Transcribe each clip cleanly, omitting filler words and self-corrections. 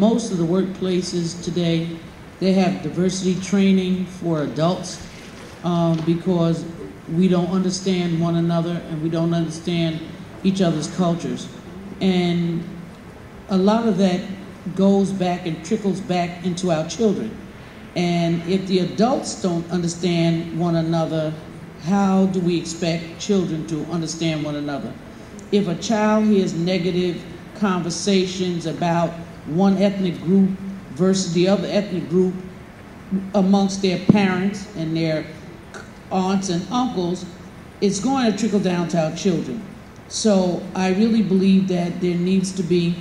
Most of the workplaces today, they have diversity training for adults because we don't understand one another and we don't understand each other's cultures. And a lot of that goes back and trickles back into our children. And if the adults don't understand one another, how do we expect children to understand one another? If a child hears negative conversations about one ethnic group versus the other ethnic group amongst their parents and their aunts and uncles, it's going to trickle down to our children. So I really believe that there needs to be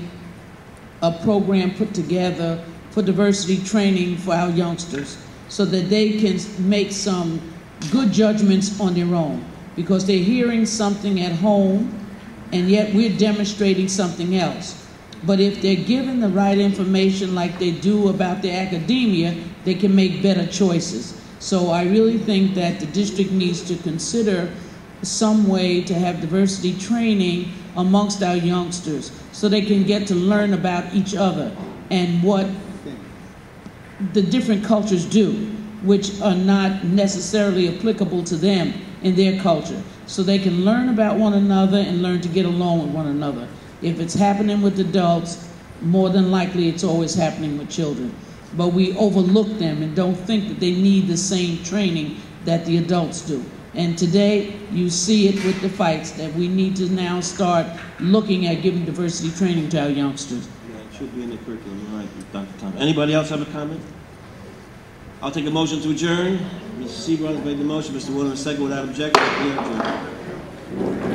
a program put together for diversity training for our youngsters so that they can make some good judgments on their own, because they're hearing something at home and yet we're demonstrating something else. But if they're given the right information like they do about their academia, they can make better choices. So I really think that the district needs to consider some way to have diversity training amongst our youngsters so they can get to learn about each other and what the different cultures do, which are not necessarily applicable to them in their culture. So they can learn about one another and learn to get along with one another. If it's happening with adults, more than likely it's always happening with children. But we overlook them and don't think that they need the same training that the adults do. And today, you see it with the fights, that we need to now start looking at giving diversity training to our youngsters. Yeah, it should be in the curriculum. You're right, Dr. Thomas. Anybody else have a comment? I'll take a motion to adjourn. Mr. Sebron has made the motion. Mr. Williams, second, without objection. We are adjourned.